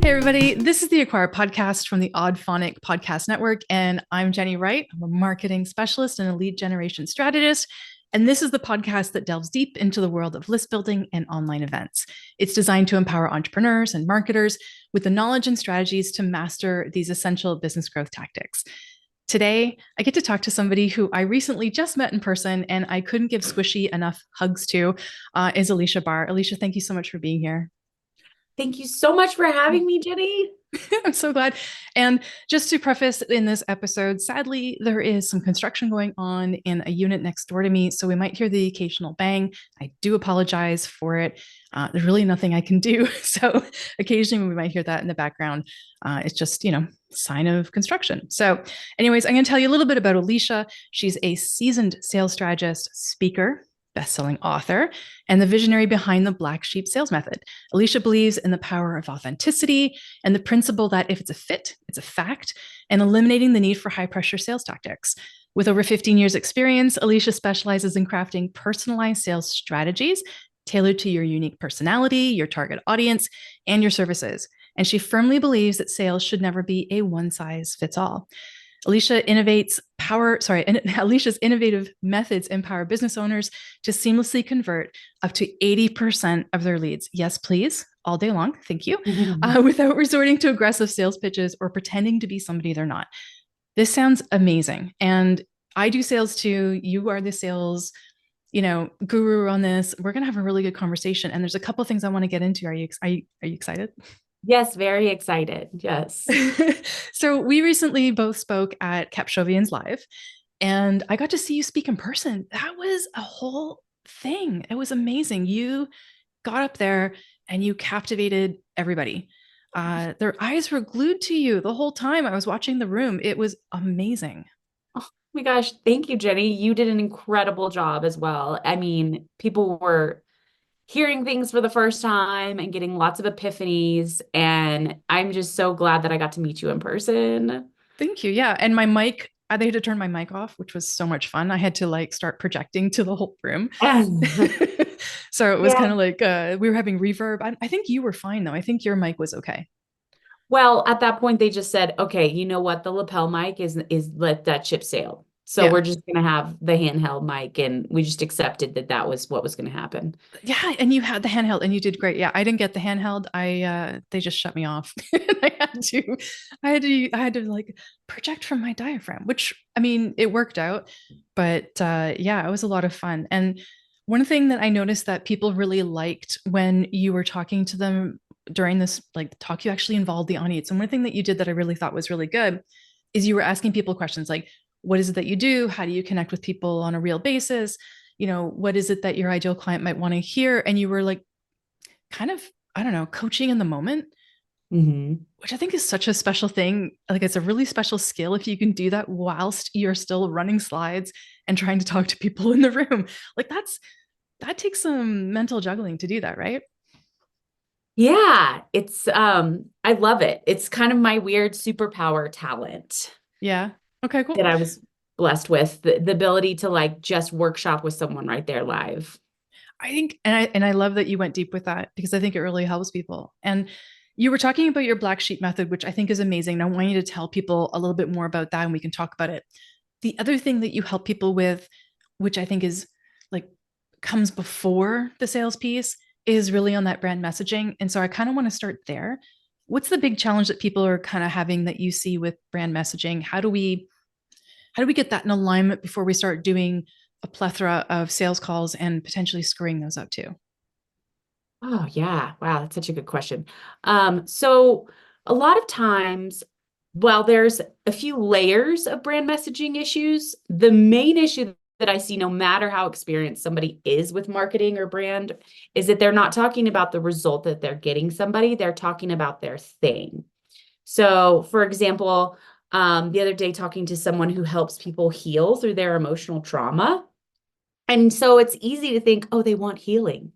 Hey, everybody. This is the Acquire podcast from the Odd Phonic Podcast Network. And I'm Jenny Wright. I'm a marketing specialist and a lead generation strategist. And this is the podcast that delves deep into the world of list building and online events. It's designed to empower entrepreneurs and marketers with the knowledge and strategies to master these essential business growth tactics. Today, I get to talk to somebody who I recently just met in person and I couldn't give squishy enough hugs to, is Aleasha Bahr. Aleasha, thank you so much for being here. Thank you so much for having me, Jenny. I'm so glad. And just to preface in this episode, sadly, there is some construction going on in a unit next door to me. So we might hear the occasional bang. I do apologize for it. There's really nothing I can do. So occasionally we might hear that in the background. It's just, sign of construction. So anyways, I'm going to tell you a little bit about Aleasha. She's a seasoned sales strategist, speaker, best-selling author, and the visionary behind the Black Sheep sales method. Aleasha believes in the power of authenticity and the principle that if it's a fit, it's a fact, and eliminating the need for high-pressure sales tactics. With over 15 years experience, Aleasha specializes in crafting personalized sales strategies tailored to your unique personality, your target audience, and your services. And she firmly believes that sales should never be a one-size-fits-all. Aleasha's innovative methods empower business owners to seamlessly convert up to 80% of their leads. Yes, please, all day long. Thank you. Without resorting to aggressive sales pitches or pretending to be somebody they're not. This sounds amazing. And I do sales too. You are the sales, guru on this. We're going to have a really good conversation. And there's a couple of things I want to get into. Are you excited? Yes, very excited. Yes. So we recently both spoke at Capshovian's Live, and I got to see you speak in person. That was a whole thing. It was amazing. You got up there and you captivated everybody. Their eyes were glued to you the whole time I was watching the room. It was amazing. Oh my gosh. Thank you, Jenny. You did an incredible job as well. I mean, people were hearing things for the first time and getting lots of epiphanies. And I'm just so glad that I got to meet you in person. Thank you. Yeah. And my mic, they had to turn my mic off, which was so much fun. I had to start projecting to the whole room. So it was Yeah. kind of we were having reverb. I think you were fine though. I think your mic was okay. Well, at that point, they just said, okay, you know what? The lapel mic is let that ship sail. So Yeah. we're just going to have the handheld mic. And we just accepted that that was what was going to happen. Yeah. And you had the handheld and you did great. Yeah. I didn't get the handheld. They just shut me off. I had to project from my diaphragm, which I mean, it worked out, but yeah, it was a lot of fun. And one thing that I noticed that people really liked when you were talking to them during this talk, you actually involved the audience. And one thing that you did that I really thought was really good is you were asking people questions like, what is it that you do? How do you connect with people on a real basis? What is it that your ideal client might want to hear? And you were kind of, I don't know, coaching in the moment, which I think is such a special thing. It's a really special skill if you can do that whilst you're still running slides and trying to talk to people in the room. That takes some mental juggling to do that, right? Yeah, it's I love it. It's kind of my weird superpower talent Yeah. Okay, that cool. I was blessed with, the ability to just workshop with someone right there live. I think, and I love that you went deep with that because I think it really helps people. And you were talking about your black sheep method, which I think is amazing. And I want you to tell people a little bit more about that and we can talk about it. The other thing that you help people with, which I think is like comes before the sales piece, is really on that brand messaging. And so I kind of want to start there. What's the big challenge that people are kind of having that you see with brand messaging? How do we get that in alignment before we start doing a plethora of sales calls and potentially screwing those up too? Oh yeah. Wow, that's such a good question. So a lot of times, while there's a few layers of brand messaging issues, the main issue that I see, no matter how experienced somebody is with marketing or brand, is that they're not talking about the result that they're getting somebody, they're talking about their thing. So, for example, the other day talking to someone who helps people heal through their emotional trauma. And so it's easy to think, oh, they want healing.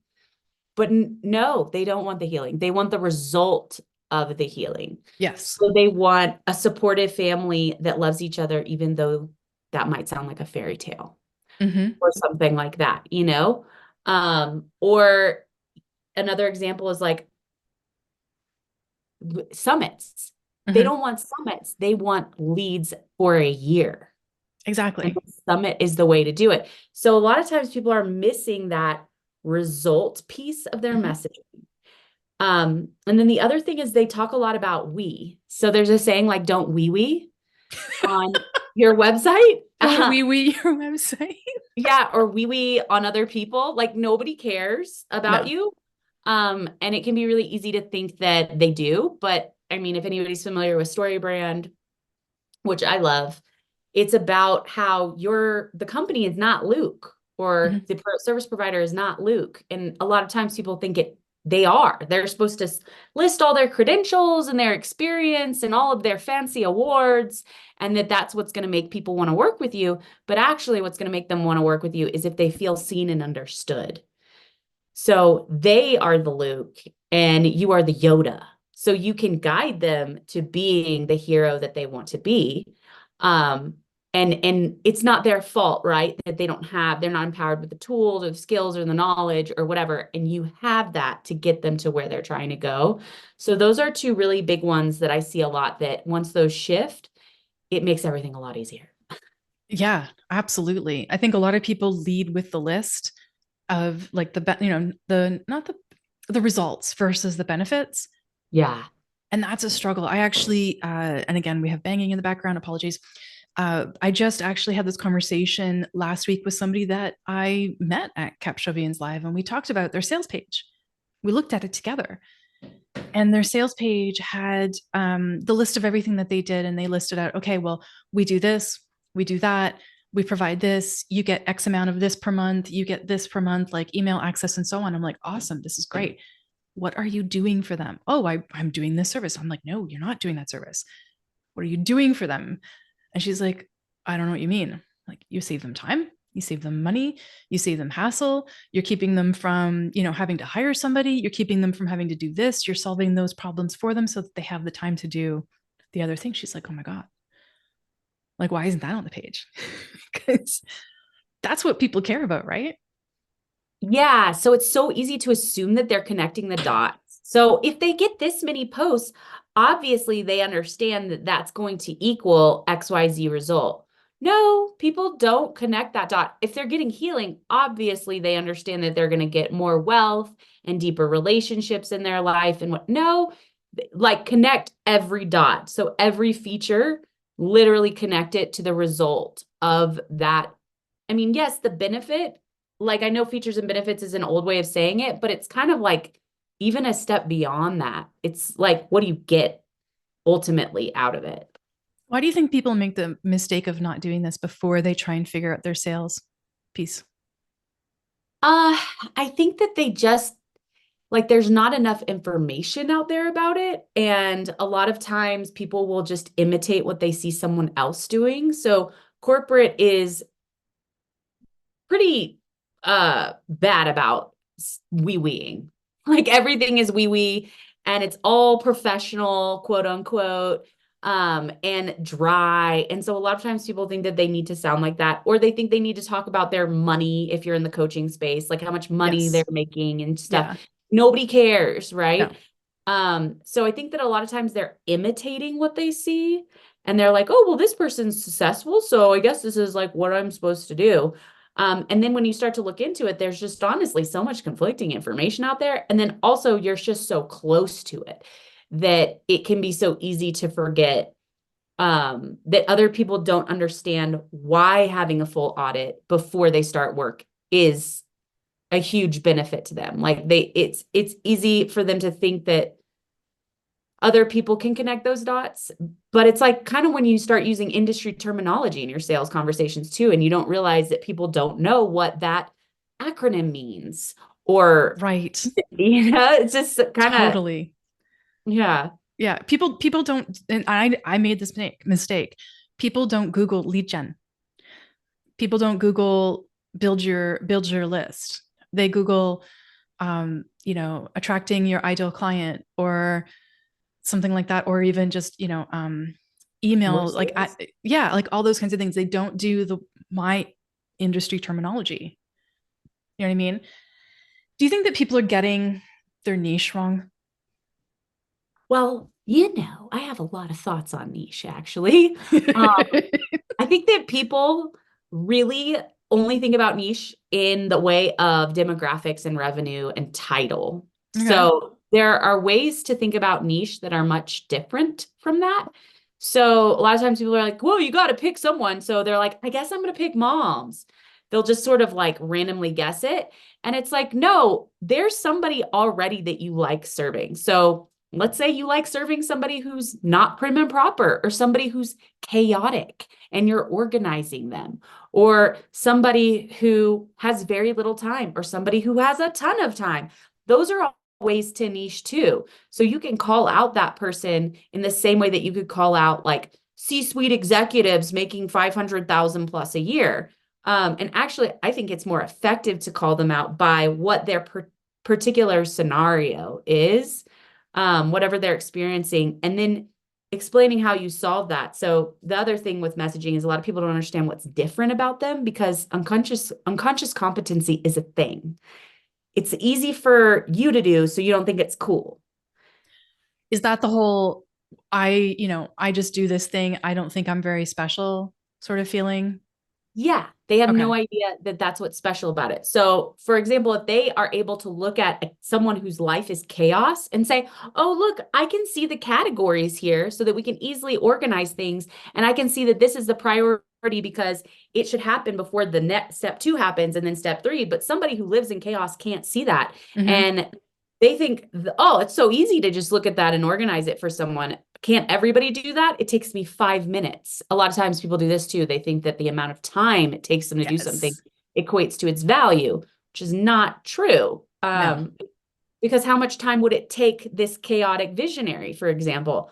But no, they don't want the healing. They want the result of the healing. Yes. So they want a supportive family that loves each other, even though that might sound like a fairy tale Mm-hmm. or something like that. Or another example is summits. They Mhm. don't want summits. They want leads for a year. And Exactly. the summit is the way to do it. So a lot of times people are missing that result piece of their Mhm. messaging. And then the other thing is they talk a lot about we. So there's a saying like, don't we on your website. Don't wee your website. Yeah, or we on other people. Like nobody cares about No. you. And it can be really easy to think that they do. But I mean, if anybody's familiar with StoryBrand, which I love, it's about how the company is not Luke or Mhm. the service provider is not Luke. And a lot of times people think they are. They're supposed to list all their credentials and their experience and all of their fancy awards, and that's what's going to make people want to work with you. But actually, what's going to make them want to work with you is if they feel seen and understood. So they are the Luke and you are the Yoda. So you can guide them to being the hero that they want to be. Um, and it's not their fault, right? That they're not empowered with the tools or the skills or the knowledge or whatever. And you have that to get them to where they're trying to go. So those are two really big ones that I see a lot, that once those shift, it makes everything a lot easier. Yeah, absolutely. I think a lot of people lead with the list of like the not the results versus the benefits. Yeah. And that's a struggle. I actually, and again, we have banging in the background. Apologies. I just actually had this conversation last week with somebody that I met at Capshovians Live, and we talked about their sales page. We looked at it together, and their sales page had the list of everything that they did, and they listed out, okay, well, we do this, we do that, we provide this, you get X amount of this per month, you get this per month, like email access and so on. I'm like, awesome, this is great. What are you doing for them? Oh, I'm doing this service. I'm like, no, you're not doing that service. What are you doing for them? And she's like, I don't know what you mean. Like, you save them time, you save them money, you save them hassle, you're keeping them from, having to hire somebody, you're keeping them from having to do this, you're solving those problems for them so that they have the time to do the other thing. She's like, oh my God, like, why isn't that on the page? Because that's what people care about, right? Yeah, so it's so easy to assume that they're connecting the dots. So if they get this many posts, obviously they understand that that's going to equal XYZ result. No, people don't connect that dot. If they're getting healing, obviously they understand that they're going to get more wealth and deeper relationships in their life. And no, like connect every dot. So every feature, literally connect it to the result of that. I mean, yes, the benefit, like I know features and benefits is an old way of saying it, but it's kind of like even a step beyond that. It's like, what do you get ultimately out of it? Why do you think people make the mistake of not doing this before they try and figure out their sales piece? Uh, I think that they just like there's not enough information out there about it. And a lot of times people will just imitate what they see someone else doing. So corporate is pretty bad about wee-weeing. Like everything is wee-wee and it's all professional, quote unquote, and dry. And so a lot of times people think that they need to sound like that, or they think they need to talk about their money if you're in the coaching space, like how much money they're Yes. making and stuff. Yeah. Nobody cares, No. right? So I think that a lot of times they're imitating what they see and they're like, oh, well, this person's successful, so I guess this is like what I'm supposed to do. And then when you start to look into it, there's just honestly so much conflicting information out there. And then also you're just so close to it that it can be so easy to forget that other people don't understand why having a full audit before they start work is a huge benefit to them. Like it's easy for them to think that other people can connect those dots, but it's like kind of when you start using industry terminology in your sales conversations too, and you don't realize that people don't know what that acronym means, or Right. it's just kind of, Totally. yeah. Yeah. People don't, and I made this mistake. People don't Google lead gen. People don't Google build your list. They Google attracting your ideal client or something like that, or even just, email, like Courses. yeah, like all those kinds of things. They don't do the my industry terminology. You know what I mean? Do you think that people are getting their niche wrong? Well, I have a lot of thoughts on niche actually. Um, I think that people really only think about niche in the way of demographics and revenue and title. Okay. So there are ways to think about niche that are much different from that. So a lot of times people are like, whoa, you got to pick someone. So they're like, I guess I'm going to pick moms. They'll just sort of like randomly guess it. And it's like, no, there's somebody already that you like serving. So let's say you like serving somebody who's not prim and proper or somebody who's chaotic and you're organizing them, or somebody who has very little time, or somebody who has a ton of time. Those are all ways to niche too. So you can call out that person in the same way that you could call out like C-suite executives making 500,000 plus a year. And actually, I think it's more effective to call them out by what their particular scenario is, whatever they're experiencing, and then explaining how you solve that. So the other thing with messaging is a lot of people don't understand what's different about them because unconscious competency is a thing. It's easy for you to do, so you don't think it's cool. Is that the whole I just do this thing, I don't think I'm very special sort of feeling? Yeah, they have Okay. no idea that that's what's special about it. So, for example, if they are able to look at someone whose life is chaos and say, oh, look, I can see the categories here so that we can easily organize things. And I can see that this is the priority because it should happen before the next step two happens and then step three. But somebody who lives in chaos can't see that. Hmm. And they think, oh, it's so easy to just look at that and organize it for someone. Can't everybody do that? It takes me 5 minutes. A lot of times people do this too. They think that the amount of time it takes them to do something Yes. equates to its value, which is not true. No. Because how much time would it take this chaotic visionary, for example?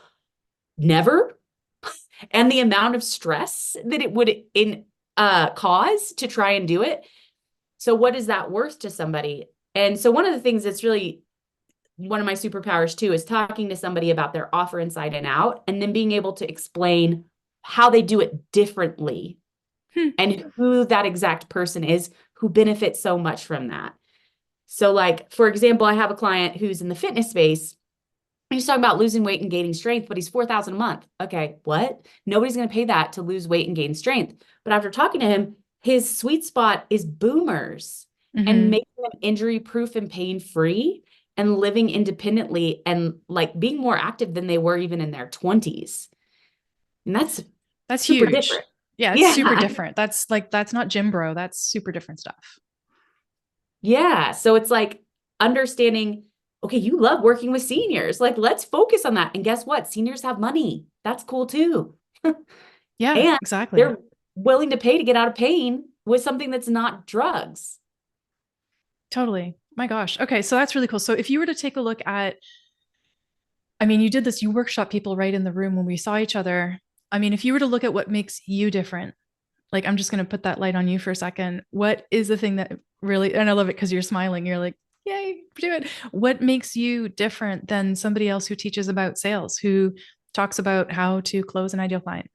Never. And the amount of stress that it would cause to try and do it. So what is that worth to somebody? And so one of the things that's really one of my superpowers too is talking to somebody about their offer inside and out and then being able to explain how they do it differently Hmm. and who that exact person is who benefits so much from that. So like, for example, I have a client who's in the fitness space. He's talking about losing weight and gaining strength, but he's 4,000 a month. Okay, what? Nobody's going to pay that to lose weight and gain strength. But after talking to him, his sweet spot is boomers and Hmm. making them injury proof and pain free and living independently and like being more active than they were even in their 20s. And that's That's super huge. different. Yeah, it's super Yeah. different. That's not gym bro. That's super different stuff. Yeah. So it's like understanding, okay, you love working with seniors. Like, let's focus on that. And guess what? Seniors have money. That's cool too. Yeah, And exactly. they're willing to pay to get out of pain with something that's not drugs. Totally. My gosh. Okay, so that's really cool. So if you were to take a look at, I mean, you did this, you workshop people right in the room when we saw each other. I mean, if you were to look at what makes you different, like I'm just going to put that light on you for a second. What is the thing that really, and I love it because you're smiling, you're like, yay, do it. What makes you different than somebody else who teaches about sales, who talks about how to close an ideal client?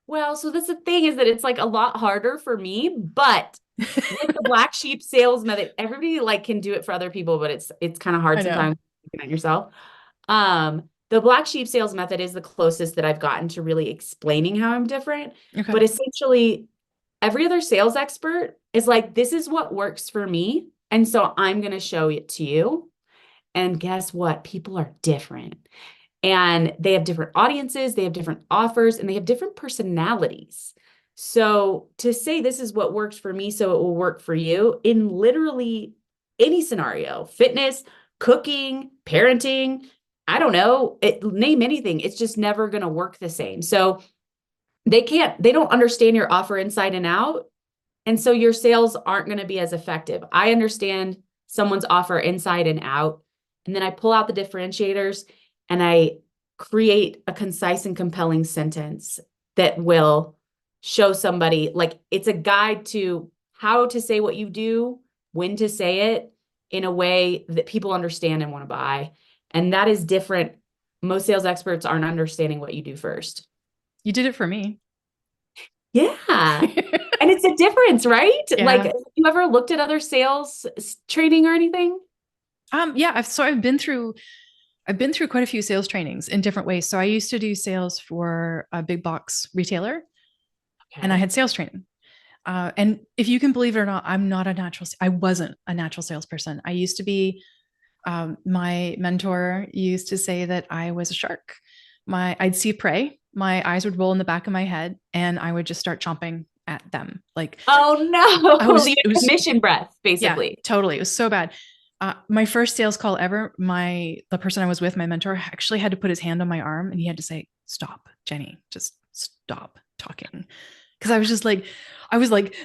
Well, so that's the thing is that it's like a lot harder for me, but with the black sheep sales method, everybody like can do it for other people, but it's kind of hard I know. sometimes looking at yourself. The black sheep sales method is the closest that I've gotten to really explaining how I'm different. Okay. But essentially, every other sales expert is like, this is what works for me. And so I'm going to show it to you. And guess what? People are different and they have different audiences, they have different offers, and they have different personalities. So to say this is what works for me, so it will work for you in literally any scenario, fitness, cooking, parenting, I don't know, name anything, it's just never going to work the same. So they don't understand your offer inside and out. And so your sales aren't going to be as effective. I understand someone's offer inside and out. And then I pull out the differentiators and I create a concise and compelling sentence that will show somebody like it's a guide to how to say what you do, when to say it in a way that people understand and want to buy. And that is different. Most sales experts aren't understanding what you do first. You did it for me. Yeah. And it's a difference, right? Like, Yeah. have you ever looked at other sales training or anything? Yeah, I've been through I've been through quite a few sales trainings in different ways. So I used to do sales for a big box retailer, and I Okay. had sales training. And if you can believe it or not, I wasn't a natural salesperson. I used to be, my mentor used to say that I was a shark. I'd see prey, my eyes would roll in the back of my head, and I would just start chomping at them. Like Oh no, it the was, commission breath, yeah, basically. totally. It was so bad. My first sales call ever, the person I was with, my mentor, actually had to put his hand on my arm and he had to say, "Stop, Jenny, just stop talking." Because I was like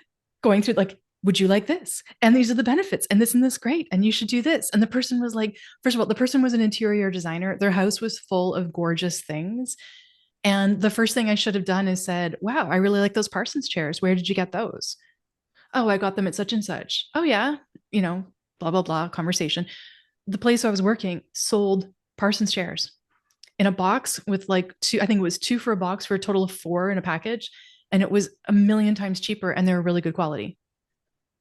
going through like, would you like this? And these are the benefits, and this great, and you should do this. And the person was like, first of all, the person was an interior designer. Their house was full of gorgeous things. And the first thing I should have done is said, "Wow, I really like those Parsons chairs. Where did you get those?" "Oh, I got them at such and such." "Oh, yeah." You know, blah, blah, blah, conversation. The place I was working sold Parsons chairs in a box with like two, I think it was two for a box for a total of four in a package. And it was a million times cheaper and they were really good quality.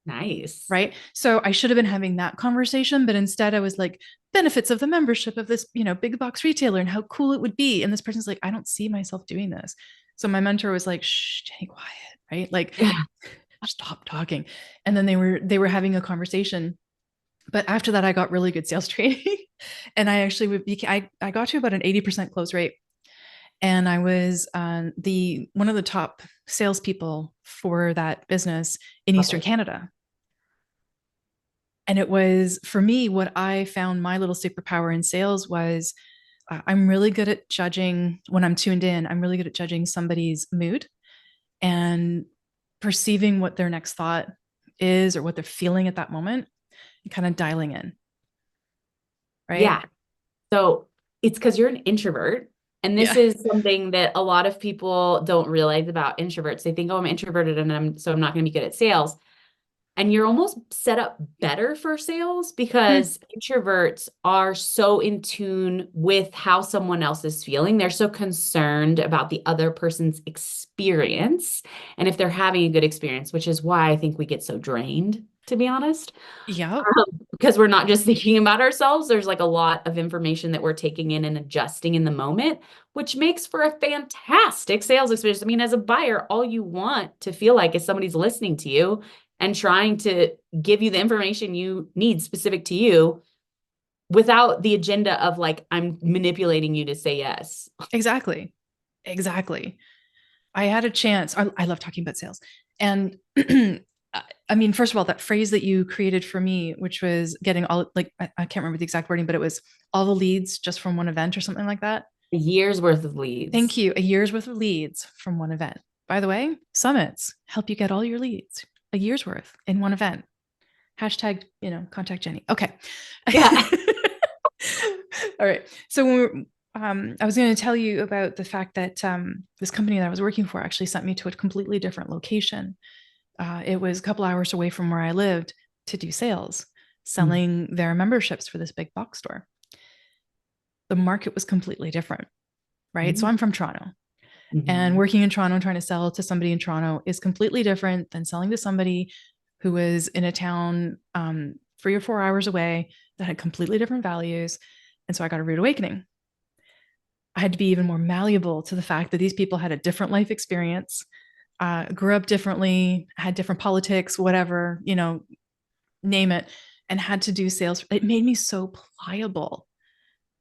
Nice. Right. So I should have been having that conversation, but instead I was like, benefits of the membership of this, big box retailer and how cool it would be. And this person's like, "I don't see myself doing this." So my mentor was like, "Shh, Jenny, quiet." Right. Like, Yeah. stop talking. And then they were having a conversation. But after that, I got really good sales training. And I actually I got to about an 80% close rate. And I was the one of the top salespeople for that business in Love Eastern it. Canada. And it was, for me, what I found my little superpower in sales was, I'm really good at judging when I'm tuned in. I'm really good at judging somebody's mood and perceiving what their next thought is or what they're feeling at that moment and kind of dialing in. Right. Yeah. So it's because you're an introvert. And this Yeah. is something that a lot of people don't realize about introverts. They think, oh, I'm introverted and I'm not going to be good at sales. And you're almost set up better for sales Hmm. because introverts are so in tune with how someone else is feeling. They're so concerned about the other person's experience and if they're having a good experience, which is why I think we get so drained, to be honest. Yep. Because we're not just thinking about ourselves. There's like a lot of information that we're taking in and adjusting in the moment, which makes for a fantastic sales experience. I mean, as a buyer, all you want to feel like is somebody's listening to you and trying to give you the information you need specific to you without the agenda of like, I'm manipulating you to say yes. Exactly. Exactly. I had a chance. I love talking about sales. And I mean, first of all, that phrase that you created for me, which was getting all like, I can't remember the exact wording, but it was all the leads just from one event or something like that. A year's worth of Thank leads. you. A year's worth of leads from one event. By the way, summits help you get all your leads, a year's worth in one event. Hashtag, contact Jenny. Okay. Yeah. All right. So I was going to tell you about the fact that this company that I was working for actually sent me to a completely different location. It was a couple hours away from where I lived to do sales, selling their memberships for this big box store. The market was completely different, right? So Mm-hmm. I'm from Toronto, and Mm-hmm. working in Toronto and trying to sell to somebody in Toronto is completely different than selling to somebody who is in a town 3 or 4 hours away that had completely different values. And so I got a rude awakening. I had to be even more malleable to the fact that these people had a different life experience, grew up differently, had different politics, whatever, name it, and had to do sales. It made me so pliable.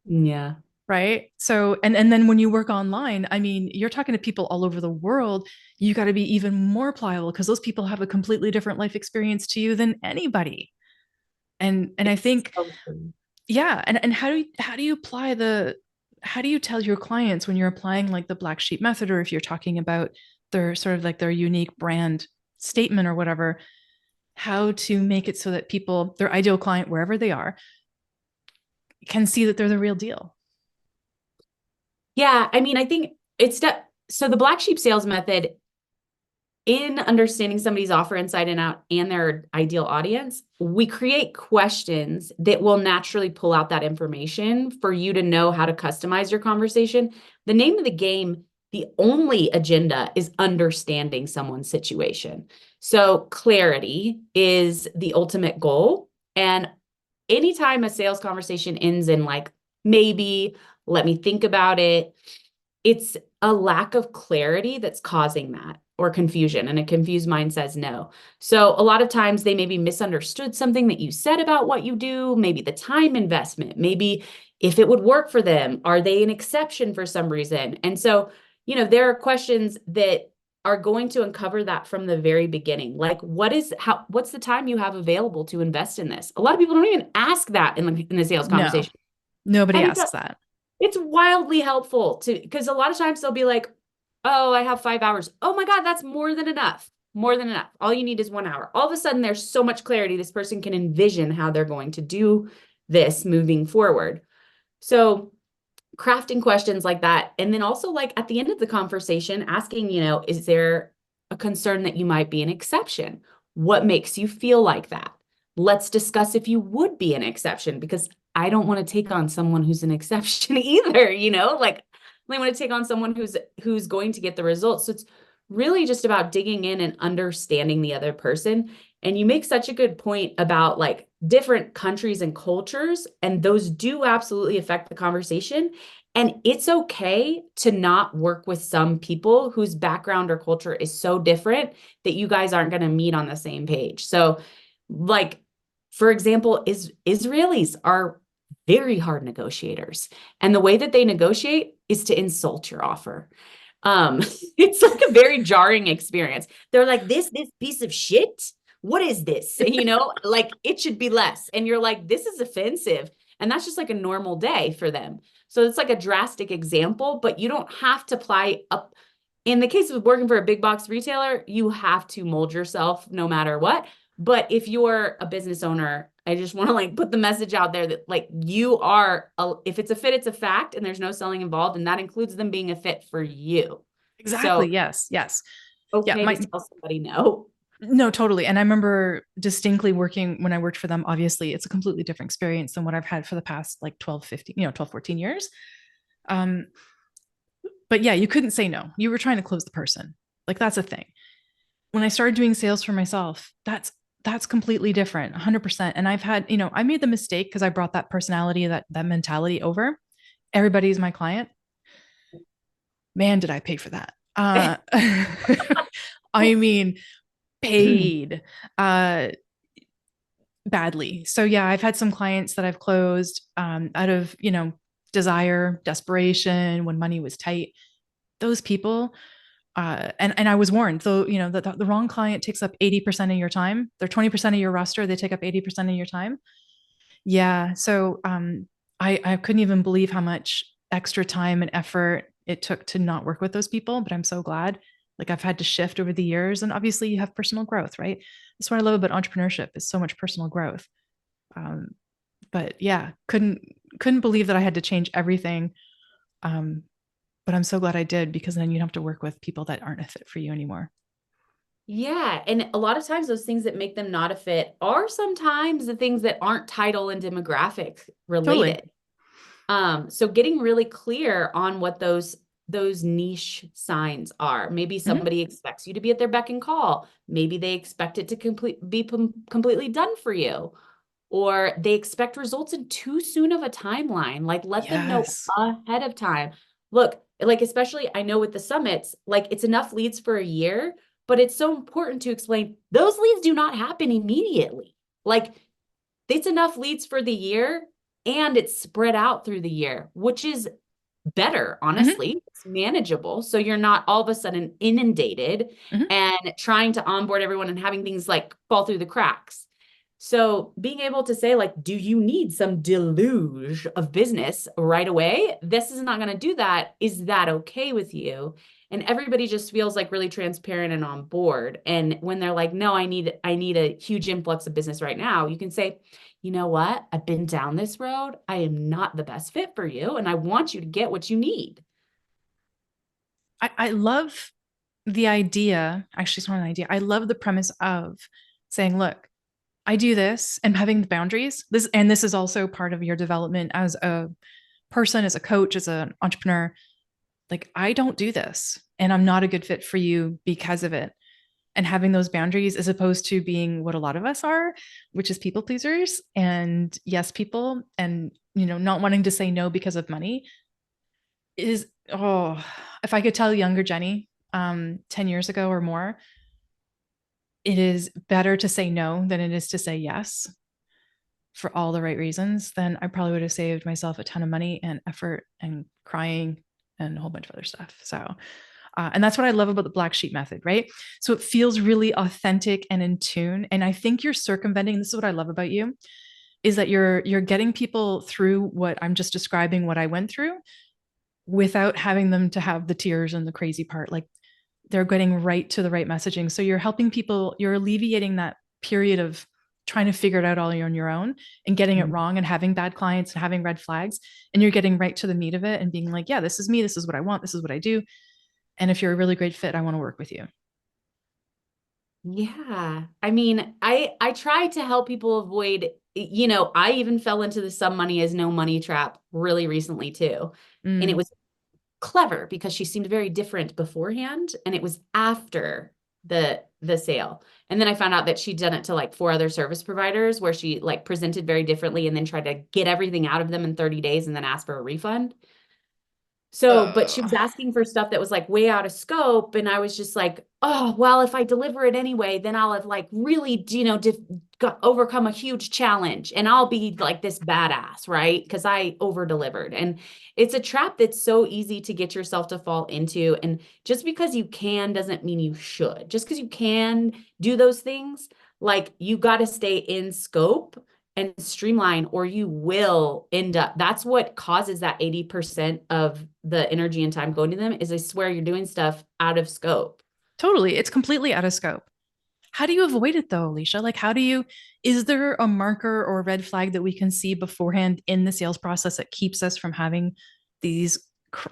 Yeah. Right. So, and then when you work online, I mean, you're talking to people all over the world. You got to be even more pliable because those people have a completely different life experience to you than anybody. And I It's think, so true. yeah. And how do you apply how do you tell your clients when you're applying like the black sheep method, or if you're talking about their sort of like their unique brand statement or whatever, how to make it so that people, their ideal client, wherever they are, can see that they're the real deal. Yeah, I mean, I think so the black sheep sales method in understanding somebody's offer inside and out and their ideal audience, we create questions that will naturally pull out that information for you to know how to customize your conversation. The name of the game, the only agenda is understanding someone's situation. So clarity is the ultimate goal. And anytime a sales conversation ends in like maybe, let me think about it. It's a lack of clarity that's causing that, or confusion. And a confused mind says no. So a lot of times they maybe misunderstood something that you said about what you do, maybe the time investment, maybe if it would work for them, are they an exception for some reason? And so, there are questions that are going to uncover that from the very beginning. Like, what's the time you have available to invest in this? A lot of people don't even ask that in the sales No, conversation. nobody Have you asks that. It's wildly helpful because a lot of times they'll be like, oh, I have 5 hours. Oh my God, that's more than enough. More than enough. All you need is 1 hour. All of a sudden, there's so much clarity. This person can envision how they're going to do this moving forward. So, crafting questions like that. And then also, like at the end of the conversation, asking, is there a concern that you might be an exception? What makes you feel like that? Let's discuss if you would be an exception, because I don't want to take on someone who's an exception either, like I want to take on someone who's going to get the results. So it's really just about digging in and understanding the other person. And you make such a good point about like different countries and cultures, and those do absolutely affect the conversation. And it's okay to not work with some people whose background or culture is so different that you guys aren't going to meet on the same page. So, like, for example, Israelis are very hard negotiators. And the way that they negotiate is to insult your offer. Um, it's like a very jarring experience. They're like, this piece of shit. What is this? Like it should be less. And you're like, this is offensive. And that's just like a normal day for them. So it's like a drastic example, but you don't have to apply up. In the case of working for a big box retailer, you have to mold yourself no matter what. But if you're a business owner, I just want to like put the message out there that like if it's a fit, it's a fact, and there's no selling involved, and that includes them being a fit for you. Exactly. So Yes. Yes. Yeah. okay to tell somebody no. No, totally. And I remember distinctly working when I worked for them. Obviously, it's a completely different experience than what I've had for the past like 12, 15, 12, 14 years. Um, but yeah, you couldn't say no. You were trying to close the person. Like that's a thing. When I started doing sales for myself, that's completely different, 100%. And I've had, I made the mistake because I brought that personality, that mentality over. Everybody's my client. Man, did I pay for that? I mean, paid badly. So yeah, I've had some clients that I've closed out of, desire, desperation, when money was tight. Those people, and I was warned, though, the wrong client takes up 80% of your time. They're 20% of your roster. They take up 80% of your time. Yeah. So I couldn't even believe how much extra time and effort it took to not work with those people. But I'm so glad. Like I've had to shift over the years, and obviously you have personal growth, right? That's what I love about entrepreneurship is so much personal growth. Um, but yeah, couldn't believe that I had to change everything. Um, but I'm so glad I did, because then you don't have to work with people that aren't a fit for you anymore. Yeah. And a lot of times those things that make them not a fit are sometimes the things that aren't title and demographic Totally. related. So getting really clear on what those niche signs are. Maybe Mm-hmm. somebody expects you to be at their beck and call. Maybe they expect it to completely done for you, or they expect results in too soon of a timeline. Like let them know Yes. ahead of time. Look, like especially I know with the summits, like it's enough leads for a year, but it's so important to explain those leads do not happen immediately. Like it's enough leads for the year, and it's spread out through the year, which is better, Mm-hmm. honestly. It's manageable. So you're not all of a sudden inundated Mm-hmm. and trying to onboard everyone and having things like fall through the cracks. So being able to say, like, do you need some deluge of business right away? This is not going to do that. Is that okay with you? And everybody just feels like really transparent and on board. And when they're like, no, I need a huge influx of business right now, you can say, you know what? I've been down this road. I am not the best fit for you. And I want you to get what you need. I love the idea. Actually, it's not an idea. I love the premise of saying, look, I do this, and having the boundaries. This is also part of your development as a person, as a coach, as an entrepreneur. Like, I don't do this, and I'm not a good fit for you because of it. And having those boundaries, as opposed to being what a lot of us are, which is people pleasers and yes people. And not wanting to say no because of money is, oh, if I could tell younger Jenny 10 years ago or more, it is better to say no than it is to say yes for all the right reasons, then I probably would have saved myself a ton of money and effort and crying and a whole bunch of other stuff. So, and that's what I love about the black sheep method, right? So it feels really authentic and in tune. And I think you're circumventing. This is what I love about you, is that you're getting people through what I'm just describing, what I went through, without having them to have the tears and the crazy part. Like they're getting right to the right messaging. So you're helping people, you're alleviating that period of trying to figure it out all on your own and getting it wrong and having bad clients and having red flags. And you're getting right to the meat of it and being like, yeah, this is me. This is what I want. This is what I do. And if you're a really great fit, I want to work with you. Yeah. I mean, I try to help people avoid, I even fell into the some money is no money trap really recently too. And it Mm. was clever because she seemed very different beforehand and it was after the sale. And then I found out that she'd done it to like four other service providers where she like presented very differently and then tried to get everything out of them in 30 days and then ask for a refund. So, but she was asking for stuff that was like way out of scope. And I was just like, oh, well, if I deliver it anyway, then I'll have like really, overcome a huge challenge and I'll be like this badass, right? Because I over delivered. And it's a trap that's so easy to get yourself to fall into. And just because you can doesn't mean you should. Just because you can do those things, like you got to stay in scope and streamline, or you will end up, that's what causes that 80% of the energy and time going to them is I swear you're doing stuff out of scope. Totally. It's completely out of scope. How do you avoid it though, Aleasha? Like, is there a marker or a red flag that we can see beforehand in the sales process that keeps us from having these,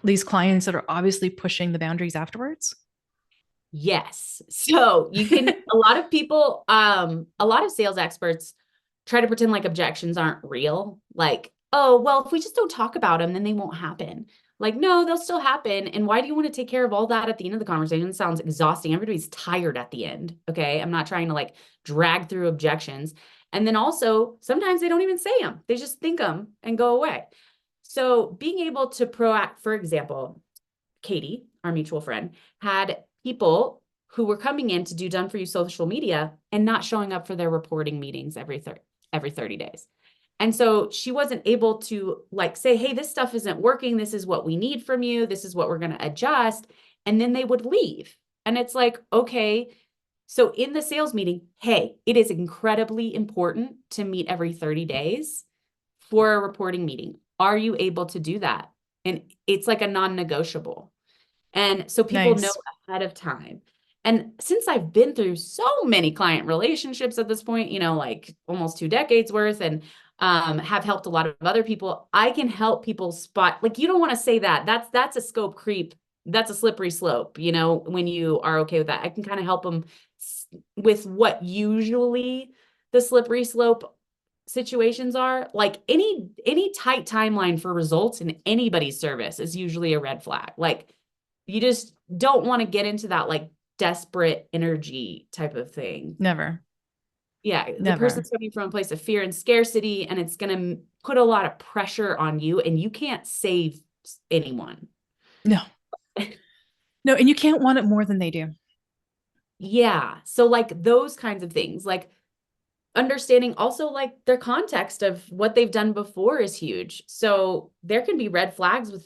these clients that are obviously pushing the boundaries afterwards? Yes. So you can, a lot of people, a lot of sales experts try to pretend like objections aren't real. Like, oh, well, if we just don't talk about them, then they won't happen. Like, no, they'll still happen. And why do you want to take care of all that at the end of the conversation? It sounds exhausting. Everybody's tired at the end. Okay. I'm not trying to like drag through objections. And then also, sometimes they don't even say them, they just think them and go away. So being able to proact, for example, Katie, our mutual friend, had people who were coming in to do done for you social media and not showing up for their reporting meetings every 30 days. And so she wasn't able to like say, hey, this stuff isn't working. This is what we need from you. This is what we're going to adjust. And then they would leave. And it's like, okay. So in the sales meeting, hey, it is incredibly important to meet every 30 days for a reporting meeting. Are you able to do that? And it's like a non-negotiable. And so people know Nice. ahead of time. And since I've been through so many client relationships at this point, like almost 2 decades worth, and have helped a lot of other people, I can help people spot, like, you don't want to say that. That's a scope creep. That's a slippery slope, when you are okay with that. I can kind of help them with what usually the slippery slope situations are. Like any tight timeline for results in anybody's service is usually a red flag. Like, you just don't want to get into that like desperate energy type of thing. Never. Yeah, the Never. person's coming from a place of fear and scarcity, and it's going to put a lot of pressure on you, and you can't save anyone. No. No, and you can't want it more than they do. Yeah. So, like, those kinds of things, like understanding also like their context of what they've done before is huge. So, there can be red flags with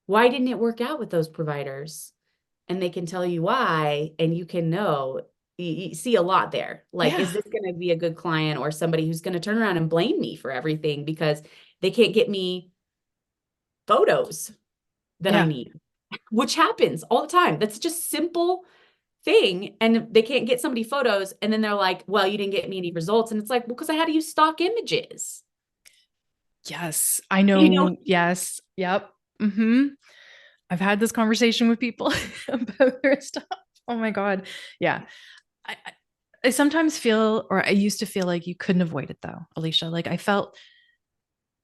why didn't it work out with those providers? And they can tell you why, and you can know, you see a lot there. Like, Yeah. is this going to be a good client or somebody who's going to turn around and blame me for everything because they can't get me photos that I Yeah. need, which happens all the time. That's just simple thing. And they can't get somebody photos. And then they're like, well, you didn't get me any results. And it's like, well, because I had to use stock images. Yes. I You know, know. Yes. Yep. Mm-hmm. I've had this conversation with people about their stuff. Oh my God. Yeah. I, I sometimes feel, or I used to feel like you couldn't avoid it though, Aleasha. Like I felt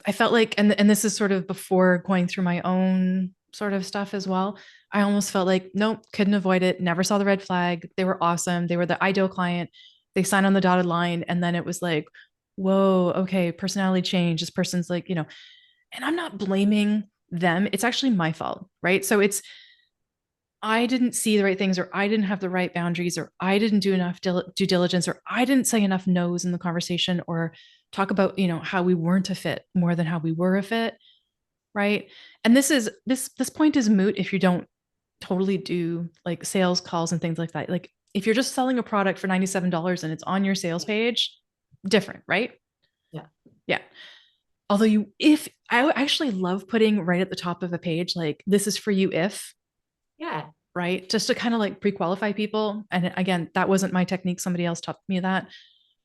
like, and this is sort of before going through my own sort of stuff as well. I almost felt like, nope, couldn't avoid it. Never saw the red flag. They were awesome. They were the ideal client. They signed on the dotted line. And then it was like, whoa, okay, personality change. This person's like, And I'm not blaming them. It's actually my fault, right? So it's, I didn't see the right things, or I didn't have the right boundaries, or I didn't do enough due diligence, or I didn't say enough no's in the conversation, or talk about, how we weren't a fit more than how we were a fit, right? And this point is moot if you don't totally do like sales calls and things like that. Like if you're just selling a product for $97 and it's on your sales page, different, right? Yeah. Yeah. Although if I actually love putting right at the top of a page, like this is for you if, Yeah. right? Just to kind of like pre-qualify people. And again, that wasn't my technique. Somebody else taught me that,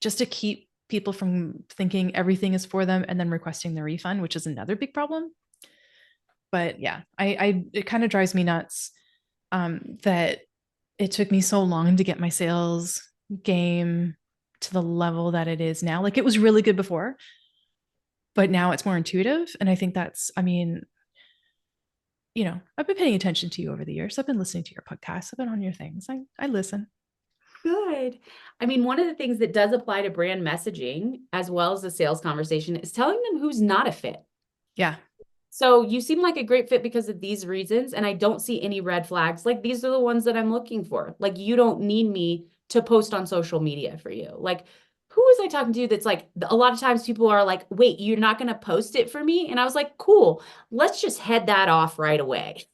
just to keep people from thinking everything is for them and then requesting the refund, which is another big problem. But yeah, it kind of drives me nuts, that it took me so long to get my sales game to the level that it is now. Like it was really good before, but now it's more intuitive. And I think that's, I mean, I've been paying attention to you over the years. I've been listening to your podcasts. I've been on your things. I listen. Good. I mean, one of the things that does apply to brand messaging as well as the sales conversation is telling them who's not a fit. Yeah. So you seem like a great fit because of these reasons, and I don't see any red flags. Like these are the ones that I'm looking for. Like you don't need me to post on social media for you. Like who was I talking to that's like a lot of times people are like, wait, you're not going to post it for me? And I was like, cool, let's just head that off right away.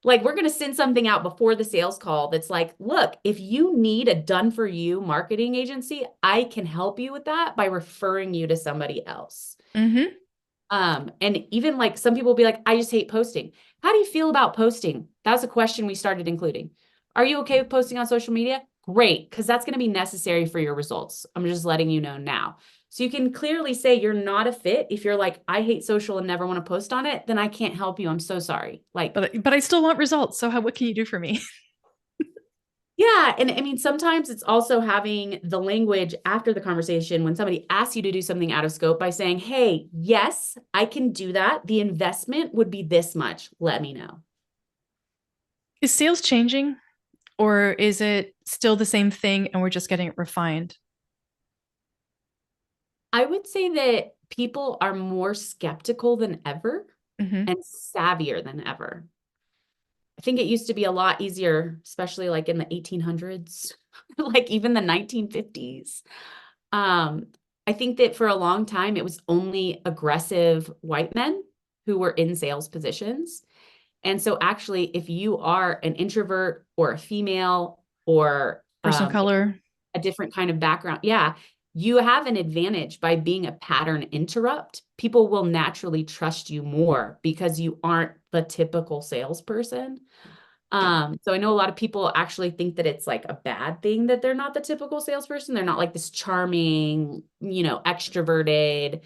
Like we're going to send something out before the sales call that's like, look, if you need a done for you marketing agency, I can help you with that by referring you to somebody else. Mm-hmm. And even like some people will be like, I just hate posting. How do you feel about posting? That's a question we started including. Are you okay with posting on social media? Great, because that's going to be necessary for your results. I'm just letting you know now. So you can clearly say you're not a fit. If you're like, I hate social and never want to post on it, then I can't help you. I'm so sorry. Like, But I still want results. So what can you do for me? yeah. And I mean, sometimes it's also having the language after the conversation when somebody asks you to do something out of scope by saying, hey, yes, I can do that. The investment would be this much. Let me know. Is sales changing, or is it still the same thing and we're just getting it refined? I would say that people are more skeptical than ever Mm-hmm. and savvier than ever. I think it used to be a lot easier, especially like in the 1800s, like even the 1950s. Um, I think that for a long time, it was only aggressive white men who were in sales positions. And so actually, if you are an introvert or a female or Person of color. a different kind of background, yeah, you have an advantage by being a pattern interrupt. People will naturally trust you more because you aren't the typical salesperson. So I know a lot of people actually think that it's like a bad thing that they're not the typical salesperson. They're not like this charming, extroverted,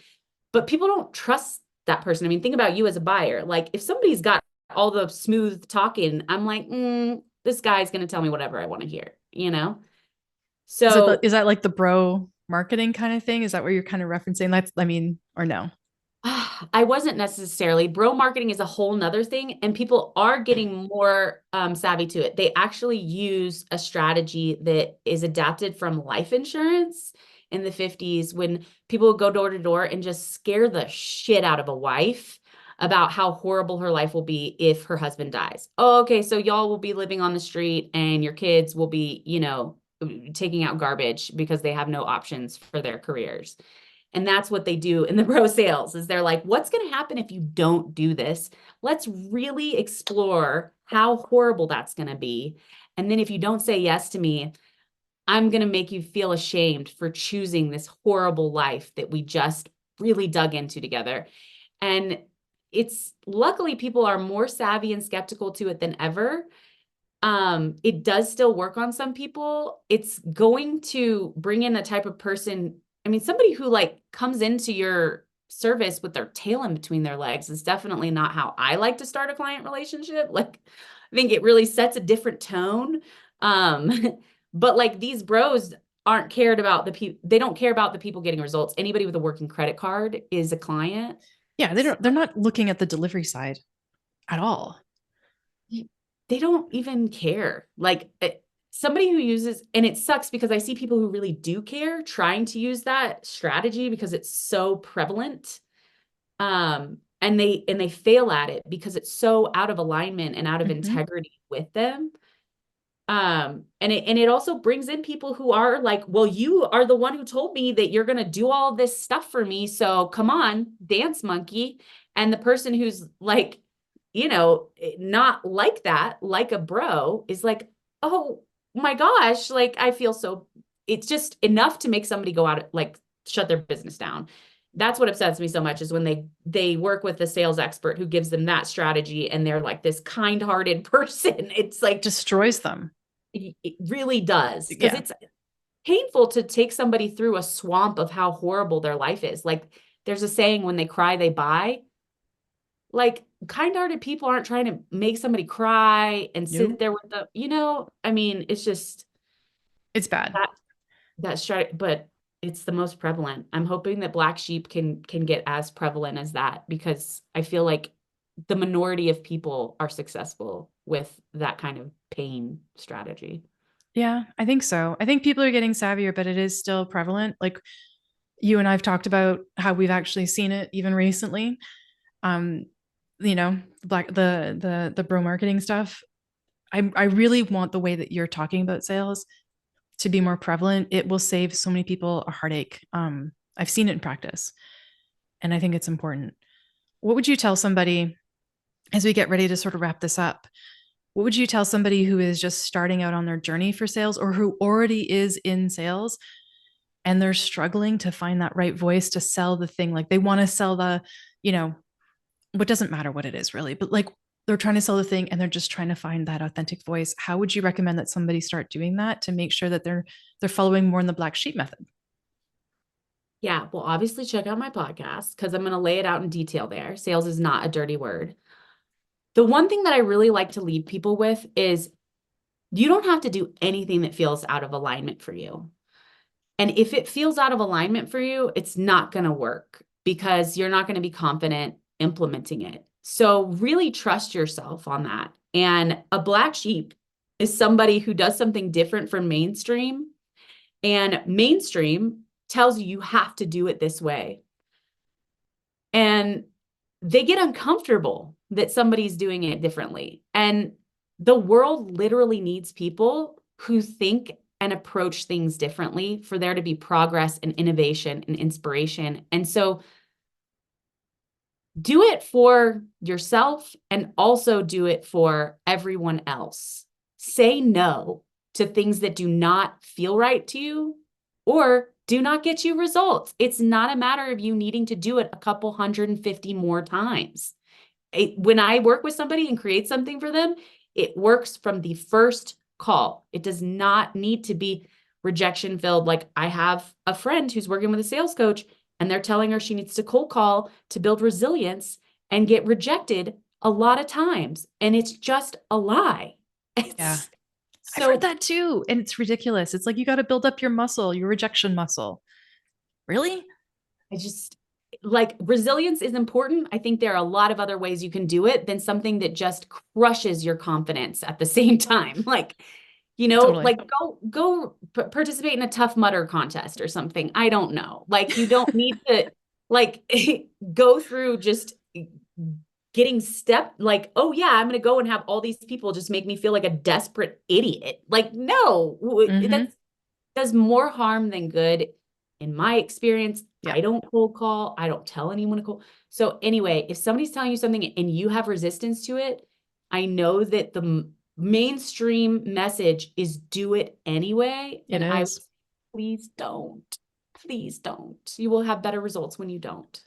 but people don't trust that person. I mean, think about you as a buyer. Like if somebody's got all the smooth talking, I'm like, this guy's going to tell me whatever I want to hear. So Is that like the bro marketing kind of thing? Is that what you're kind of referencing? That's, I mean, or no? I wasn't necessarily. Bro marketing is a whole nother thing, and people are getting more savvy to it. They actually use a strategy that is adapted from life insurance in the 50s when people would go door to door and just scare the shit out of a wife about how horrible her life will be if her husband dies. Oh, okay, so y'all will be living on the street and your kids will be, taking out garbage because they have no options for their careers. And that's what they do in the bro sales is they're like, what's going to happen if you don't do this? Let's really explore how horrible that's going to be. And then if you don't say yes to me, I'm going to make you feel ashamed for choosing this horrible life that we just really dug into together. And it's luckily people are more savvy and skeptical to it than ever. It does still work on some people. It's going to bring in a type of person. I mean, somebody who like comes into your service with their tail in between their legs is definitely not how I like to start a client relationship. Like, I think it really sets a different tone. Um, but like these bros aren't cared about the people. They don't care about the people getting results. Anybody with a working credit card is a client. Yeah, they're not looking at the delivery side at all. They don't even care. Like somebody who uses, and it sucks because I see people who really do care trying to use that strategy because it's so prevalent. And they fail at it because it's so out of alignment and out of Mhm. integrity with them. And it also brings in people who are like, well, you are the one who told me that you're going to do all this stuff for me. So come on, dance monkey. And the person who's like, not like that, like a bro, is like, oh my gosh, like I feel so, it's just enough to make somebody go out, like shut their business down. That's what upsets me so much is when they work with a sales expert who gives them that strategy and they're like this kind-hearted person. It's like, Destroys them. it really does, because Yeah. it's painful to take somebody through a swamp of how horrible their life is. Like there's a saying, when they cry, they buy. Like kind-hearted people aren't trying to make somebody cry and sit No, there with the, I mean, it's just it's bad. that but it's the most prevalent. I'm hoping that black sheep can get as prevalent as that, because I feel like the minority of people are successful with that kind of pain strategy. Yeah, I think so. I think people are getting savvier, but it is still prevalent. Like you and I've talked about how we've actually seen it even recently. Um, the bro marketing stuff. I really want the way that you're talking about sales to be more prevalent. It will save so many people a heartache. I've seen it in practice, and I think it's important. What would you tell somebody as we get ready to sort of wrap this up? What would you tell somebody who is just starting out on their journey for sales, or who already is in sales and they're struggling to find that right voice to sell the thing? Like they want to sell the, you know, what doesn't matter what it is really, but like they're trying to sell the thing and they're just trying to find that authentic voice. How would you recommend that somebody start doing that to make sure that they're following more in the black sheep method? Yeah, well, obviously check out my podcast because I'm going to lay it out in detail there. Sales is not a dirty word. The one thing that I really like to leave people with is you don't have to do anything that feels out of alignment for you. And if it feels out of alignment for you, it's not going to work because you're not going to be confident implementing it. So really trust yourself on that. And a black sheep is somebody who does something different from mainstream, and mainstream tells you you have to do it this way. And they get uncomfortable that somebody's doing it differently. And the world literally needs people who think and approach things differently for there to be progress and innovation and inspiration. And so do it for yourself and also do it for everyone else. Say no to things that do not feel right to you or do not get you results. It's not a matter of you needing to do it a couple 150 more times. When I work with somebody and create something for them, it works from the first call. It does not need to be rejection filled. Like I have a friend who's working with a sales coach and they're telling her she needs to cold call to build resilience and get rejected a lot of times. And it's just a lie. Yeah. It's I've heard so that too. And it's ridiculous. It's like you got to build up your muscle, your rejection muscle. Really? I just like resilience is important. I think there are a lot of other ways you can do it than something that just crushes your confidence at the same time. Like, Totally. like go participate in a Tough Mudder contest or something. I don't know. Like you don't need to like go through just getting like, oh yeah, I'm going to go and have all these people just make me feel like a desperate idiot. Like, no, Mm-hmm. that's does more harm than good. In my experience, Yeah. I don't cold call. I don't tell anyone to cold. So anyway, if somebody's telling you something and you have resistance to it, I know that the mainstream message is do it anyway. It And I is. please don't. Please don't. You will have better results when you don't.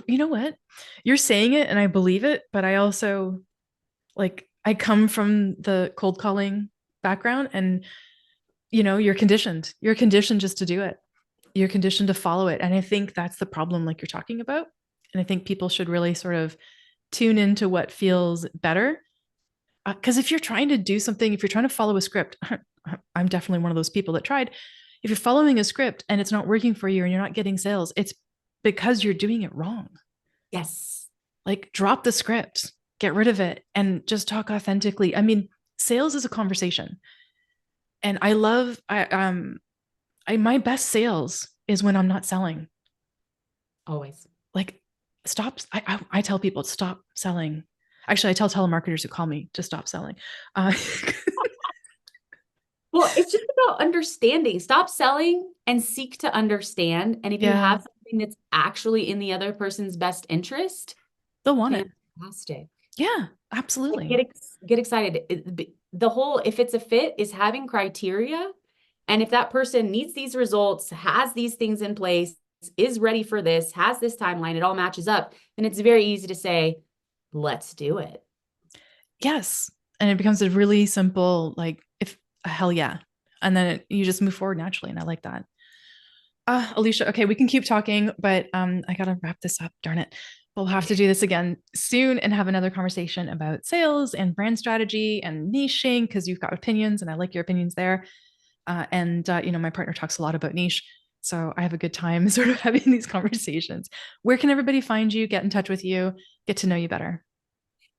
You know what? You're saying it and I believe it, but I also like, I come from the cold calling background and, you're conditioned. You're conditioned just to do it. You're conditioned to follow it. And I think that's the problem, like you're talking about. And I think people should really sort of tune into what feels better. Because if you're trying to do something, if you're trying to follow a script, I'm definitely one of those people that tried. If you're following a script and it's not working for you and you're not getting sales, it's because you're doing it wrong. Yes. Like drop the script, get rid of it, and just talk authentically. I mean, sales is a conversation. And I love I my best sales is when I'm not selling. Always. like stop. I tell people to stop selling. Actually, I tell telemarketers who call me to stop selling. Uh, Well, it's just about understanding. Stop selling and seek to understand. And if you yeah, have something that's actually in the other person's best interest, they'll want it. fantastic. Yeah, Like, absolutely. get excited. The whole, if it's a fit, is having criteria. And if that person needs these results, has these things in place, is ready for this, has this timeline, it all matches up, then it's very easy to say, let's do it. Yes. And it becomes a really simple, like, if hell yeah. And then you just move forward naturally. And I like that. Aleasha, okay, we can keep talking, but I gotta wrap this up. Darn it. We'll have to do this again soon and have another conversation about sales and brand strategy and niching because you've got opinions and I like your opinions there. My partner talks a lot about niche. So I have a good time sort of having these conversations. Where can everybody find you, get in touch with you, get to know you better?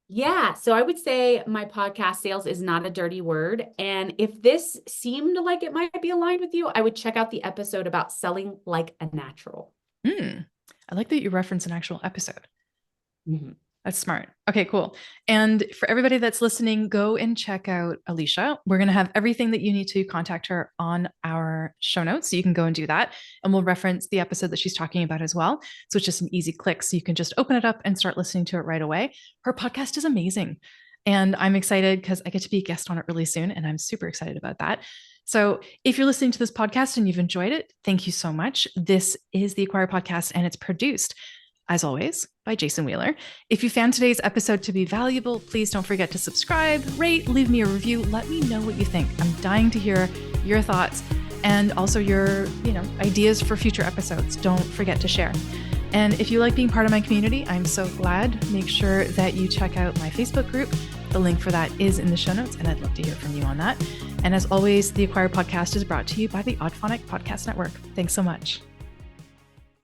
Yeah. So I would say my podcast, Sales is Not a Dirty Word. And if this seemed like it might be aligned with you, I would check out the episode about selling like a natural. I like that you reference an actual episode. Mm-hmm. That's smart. Okay, cool. And for everybody that's listening, go and check out Aleasha. We're going to have everything that you need to contact her on our show notes. So you can go and do that. And we'll reference the episode that she's talking about as well. So it's just an easy click. So you can just open it up and start listening to it right away. Her podcast is amazing. And I'm excited because I get to be a guest on it really soon. And I'm super excited about that. So if you're listening to this podcast and you've enjoyed it, thank you so much. This is the Acquire Podcast and it's produced, as always, by Jason Wheeler. If you found today's episode to be valuable, please don't forget to subscribe, rate, leave me a review. Let me know what you think. I'm dying to hear your thoughts and also your, ideas for future episodes. Don't forget to share. And if you like being part of my community, I'm so glad. Make sure that you check out my Facebook group. The link for that is in the show notes, and I'd love to hear from you on that. And as always, the Acquire Podcast is brought to you by the Oddphonic Podcast Network. Thanks so much.